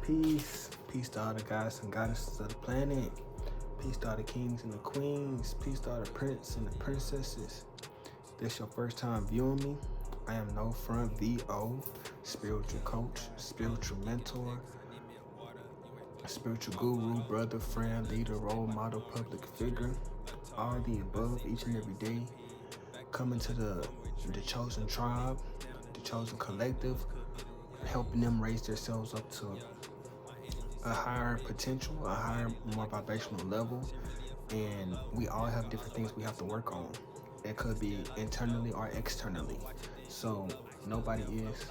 Peace. Peace to all the gods and goddesses of the planet. Peace to all the kings and the queens. Peace to all the princes and the princesses. If this your first time viewing me, I am No Front VO, spiritual coach, spiritual mentor, spiritual guru, brother, friend, leader, role model, public figure. All the above each and every day. Coming to the chosen tribe, the chosen collective, helping them raise themselves up to a higher potential, a higher, more vibrational level, and we all have different things we have to work on. It could be internally or externally. So nobody is,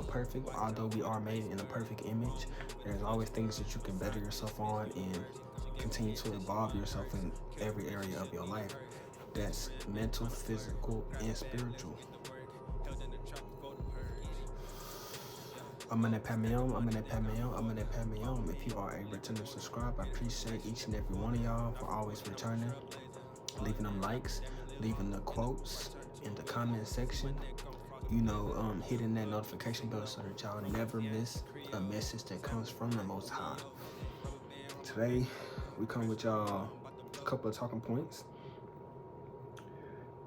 perfect. Although we are made in a perfect image, there's always things that you can better yourself on and continue to evolve yourself in every area of your life. That's mental, physical, and spiritual. I'm gonna pat me on, I'm gonna pat me on, I'm gonna pat me on. If you are a returning subscriber, I appreciate each and every one of y'all for always returning, leaving them likes, leaving the quotes in the comment section, hitting that notification bell so that y'all never miss a message that comes from the Most High. Today, we come with y'all a couple of talking points.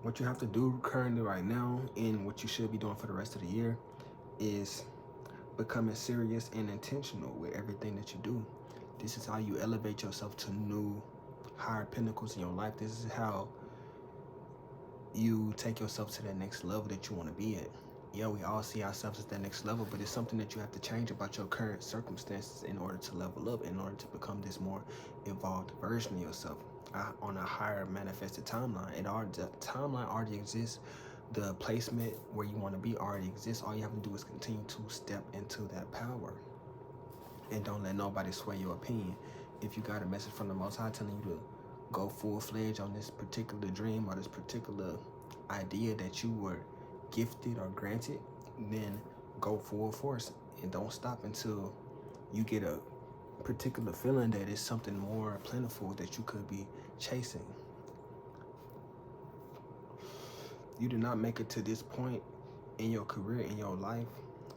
What you have to do currently right now and what you should be doing for the rest of the year is becoming serious and intentional with everything that you do. This is how you elevate yourself to new, higher pinnacles in your life. This is how you take yourself to that next level that you want to be at. Yeah, we all see ourselves at that next level, but it's something that you have to change about your current circumstances in order to level up, in order to become this more evolved version of yourself on a higher manifested timeline. The timeline already exists. The placement where you want to be already exists. All you have to do is continue to step into that power and don't let nobody sway your opinion. If you got a message from the Most High telling you to go full-fledged on this particular dream or this particular idea that you were gifted or granted, then go full force and don't stop until you get a particular feeling that it's something more plentiful that you could be chasing. You did not make it to this point in your career, in your life,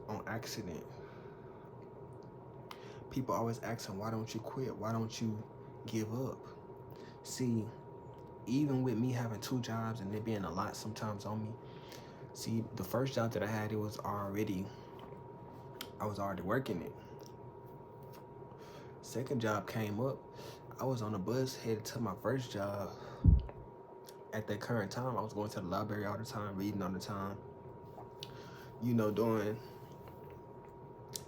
on accident. People always asking, why don't you quit? Why don't you give up? See, even with me having 2 jobs and it being a lot sometimes on me, see, the first job that I had, I was already working it. Second job came up, I was on a bus headed to my first job. At that current time, I was going to the library all the time, reading all the time, doing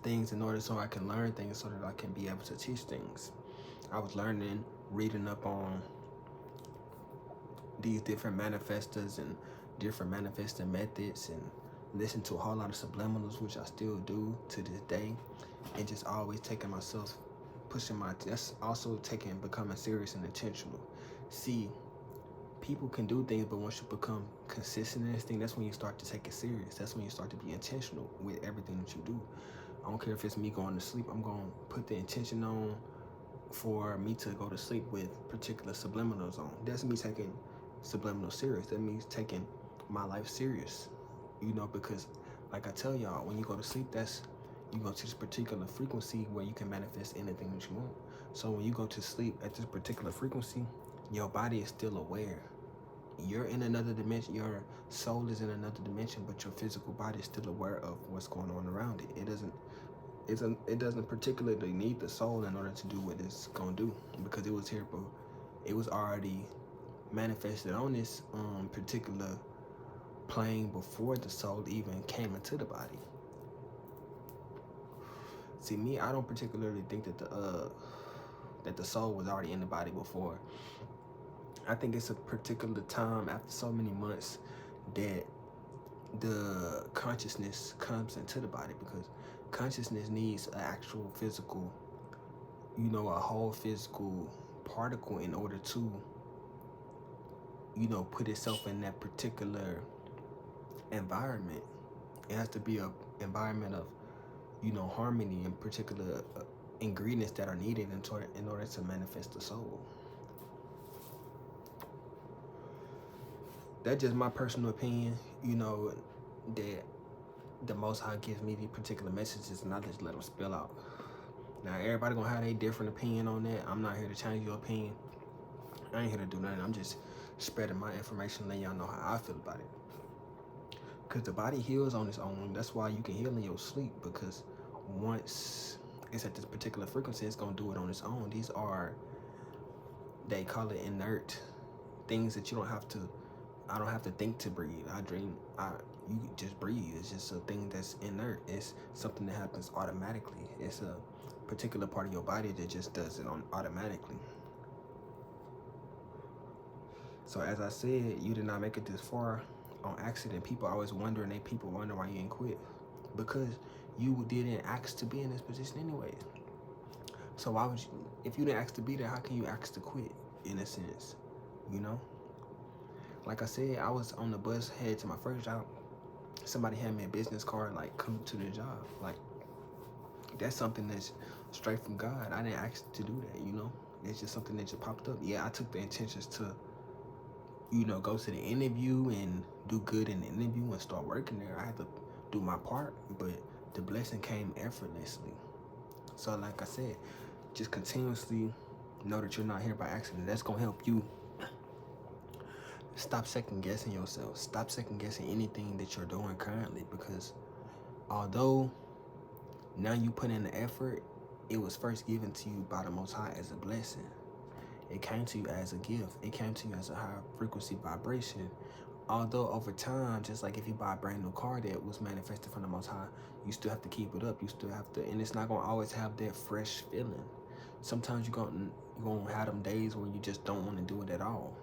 things in order so I can learn things so that I can be able to teach things. I was learning, reading up on these different manifestors and different manifesting methods and listen to a whole lot of subliminals, which I still do to this day, and just always taking myself, that's also becoming serious and intentional. See, people can do things, but once you become consistent in this thing, that's when you start to take it serious. That's when you start to be intentional with everything that you do. I don't care if it's me going to sleep, I'm going to put the intention on for me to go to sleep with particular subliminals on. That's me taking subliminal serious. That means taking my life serious, because like I tell y'all, when you go to sleep, you go to this particular frequency where you can manifest anything that you want. So when you go to sleep at this particular frequency, your body is still aware. You're in another dimension, your soul is in another dimension, but your physical body is still aware of what's going on around it. It doesn't particularly need the soul in order to do what it's gonna do, because it was here, but it was already manifested on this particular plane before the soul even came into the body. See, me, I don't particularly think that the soul was already in the body before. I think it's a particular time after so many months that the consciousness comes into the body, because consciousness needs an actual physical, a whole physical particle in order to, put itself in that particular environment. It has to be an environment of, harmony and particular ingredients that are needed in order to manifest the soul. That's just my personal opinion, that the Most High gives me the particular messages and I just let them spill out. Now everybody gonna have a different opinion on that. I'm not here to change your opinion. I ain't here to do nothing. I'm just spreading my information, letting y'all know how I feel about it. Because the body heals on its own. That's why you can heal in your sleep, because once it's at this particular frequency, it's going to do it on its own. These are, they call it inert things that you don't have to, I don't have to think to breathe. You just breathe. It's just a thing that's inert. It's something that happens automatically. It's a particular part of your body that just does it on automatically. So as I said, you did not make it this far on accident. People always wonder, and people wonder why you ain't quit, because you didn't ask to be in this position anyway. So why would you, if you didn't ask to be there, how can you ask to quit, in a sense, you know? Like I said, I was on the bus headed to my first job. Somebody had me a business card, like, come to the job. Like, that's something that's straight from God. I didn't ask to do that, you know? It's just something that just popped up. Yeah, I took the intentions to, you know, go to the interview and do good in the interview and start working there. I had to do my part, but the blessing came effortlessly. So like I said, just continuously know that you're not here by accident. That's gonna help you stop second guessing yourself. Stop second guessing anything that you're doing currently, because although now you put in the effort, it was first given to you by the Most High as a blessing. It came to you as a gift. It came to you as a high frequency vibration. Although over time, just like if you buy a brand new car that was manifested from the Most High, you still have to keep it up. You still have to, and it's not gonna always have that fresh feeling. Sometimes you're gonna have them days where you just don't want to do it at all.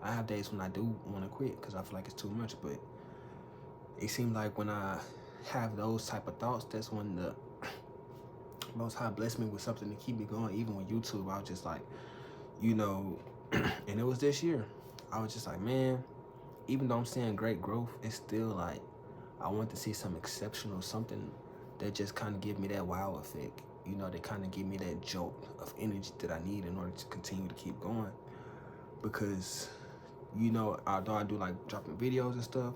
I have days when I do want to quit because I feel like it's too much, but it seems like when I have those type of thoughts, that's when the Most High blessed me with something to keep me going. Even with YouTube, I was just like, you know, and it was this year. I was just like, man, even though I'm seeing great growth, it's still like, I want to see some exceptional, something that just kind of give me that wow effect. You know, that kind of give me that jolt of energy that I need in order to continue to keep going. Because, you know, although I do like dropping videos and stuff,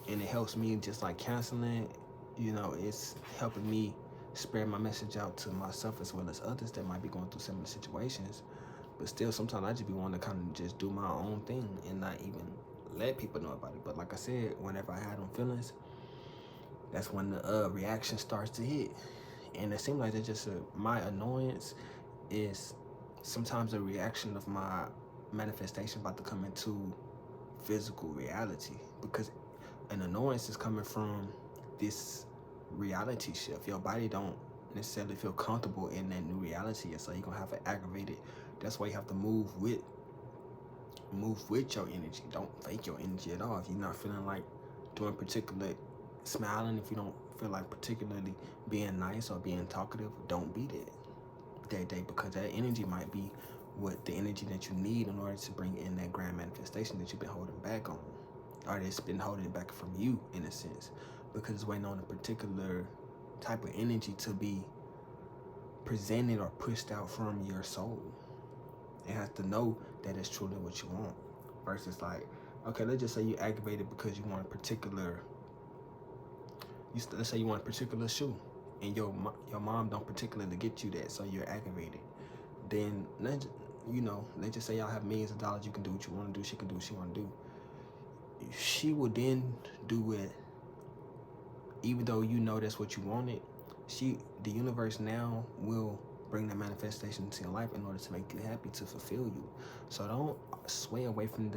and it helps me just like canceling, you know, it's helping me spread my message out to myself as well as others that might be going through similar situations. But still, sometimes I just be wanting to kind of just do my own thing and not even let people know about it. But like I said, whenever I had them feelings, that's when the reaction starts to hit. And it seems like it's just my annoyance is sometimes a reaction of my manifestation about to come into physical reality, because an annoyance is coming from this reality shift. Your body don't necessarily feel comfortable in that new reality, and so you're gonna have an aggravated. That's why you have to move with your energy. Don't fake your energy at all. If you're not feeling like doing particular smiling, if you don't feel like particularly being nice or being talkative, don't be that day, because that energy might be what the energy that you need in order to bring in that grand manifestation that you've been holding back on, or that's been holding it back from you, in a sense, because it's waiting on a particular type of energy to be presented or pushed out from your soul. It has to know that it's truly what you want, versus like, okay, let's just say you aggravated because you want a particular, let's say you want a particular shoe, and your mom don't particularly get you that, so you're aggravated. Then let's just say y'all have millions of dollars. You can do what you want to do. She can do what she want to do. She will then do it, even though you know that's what you wanted. The universe now will bring that manifestation into your life in order to make you happy, to fulfill you. So don't sway away from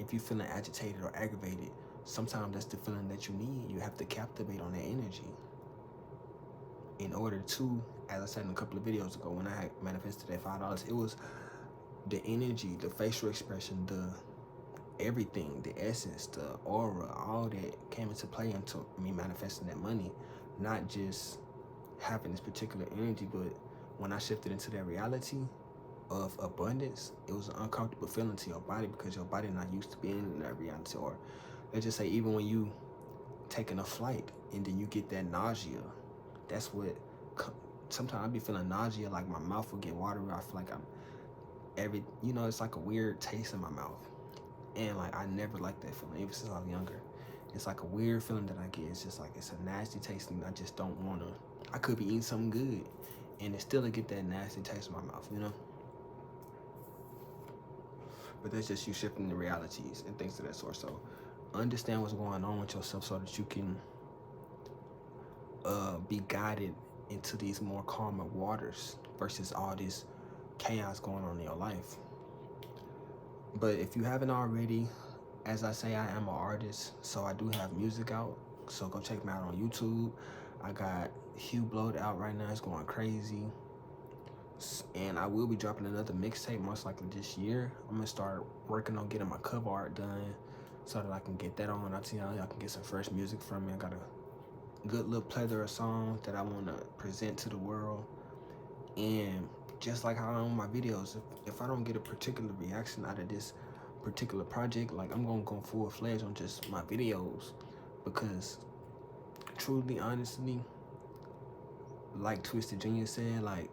if you're feeling agitated or aggravated, sometimes that's the feeling that you need. You have to captivate on that energy in order to, as I said in a couple of videos ago, when I had manifested that $5, it was the energy, the facial expression, the everything, the essence, the aura, all that came into play into me manifesting that money. Not just having this particular energy, but when I shifted into that reality of abundance, it was an uncomfortable feeling to your body, because your body not used to being in that reality. Or let's just say, even when you taking a flight and then you get that nausea, that's what, sometimes I be feeling nausea, like my mouth will get watery. I feel like it's like a weird taste in my mouth. And like, I never liked that feeling, even since I was younger. It's like a weird feeling that I get. It's just like, it's a nasty taste, and I just don't want to. I could be eating something good, and it still get that nasty taste in my mouth, you know. But that's just you shifting the realities and things of that sort. So understand what's going on with yourself so that you can be guided into these more calmer waters versus all this chaos going on in your life. But if you haven't already, as I say, I am an artist, so I do have music out. So go check me out on YouTube. I got Hugh Blowed out right now. It's going crazy. And I will be dropping another mixtape most likely this year. I'm gonna start working on getting my cover art done so that I can get that on. I'll tell y'all can get some fresh music from me. I got a good little plethora of songs that I want to present to the world. And just like how I own my videos, if I don't get a particular reaction out of this particular project, like I'm gonna go full-fledged on just my videos, because truly, honestly, like Twisted Genius said, like,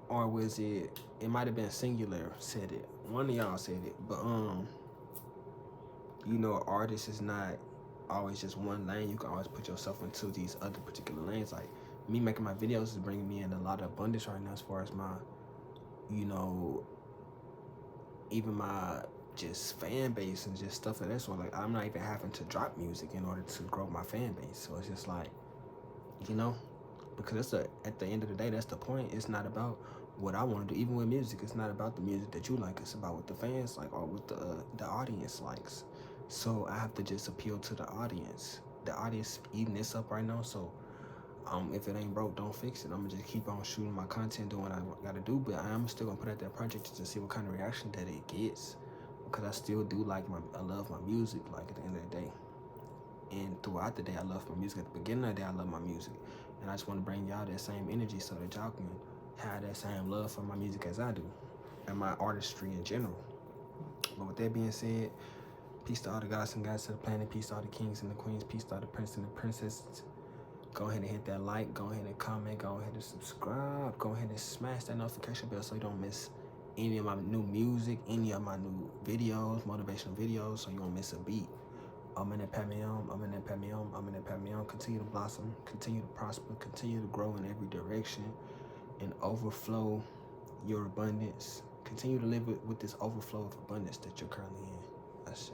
or was it might have been Singular said it, one of y'all said it, but you know, an artist is not always just one lane. You can always put yourself into these other particular lanes. Like me making my videos is bringing me in a lot of abundance right now as far as my, you know, even my just fan base and just stuff like that. So like I'm not even having to drop music in order to grow my fan base. So it's just like, you know, because at the end of the day, that's the point. It's not about what I want to do. Even with music, it's not about the music that you like. It's about what the fans like or what the audience likes. So I have to just appeal to the audience. The audience eating this up right now. So if it ain't broke, don't fix it. I'm gonna just keep on shooting my content, doing what I gotta do. But I am still gonna put out that project just to see what kind of reaction that it gets, because I still do like I love my music. Like at the end of the day, and throughout the day, I love my music. At the beginning of the day, I love my music, and I just want to bring y'all that same energy so that y'all can have that same love for my music as I do, and my artistry in general. But with that being said, peace to all the gods and gods of the planet. Peace to all the kings and the queens. Peace to all the princes and the princesses. Go ahead and hit that like. Go ahead and comment. Go ahead and subscribe. Go ahead and smash that notification bell so you don't miss any of my new music, any of my new videos, motivational videos, so you won't miss a beat. I'm in that Pamium. I'm in that Pamium. I'm in that Pamium. Continue to blossom. Continue to prosper. Continue to grow in every direction and overflow your abundance. Continue to live with this overflow of abundance that you're currently in. I see.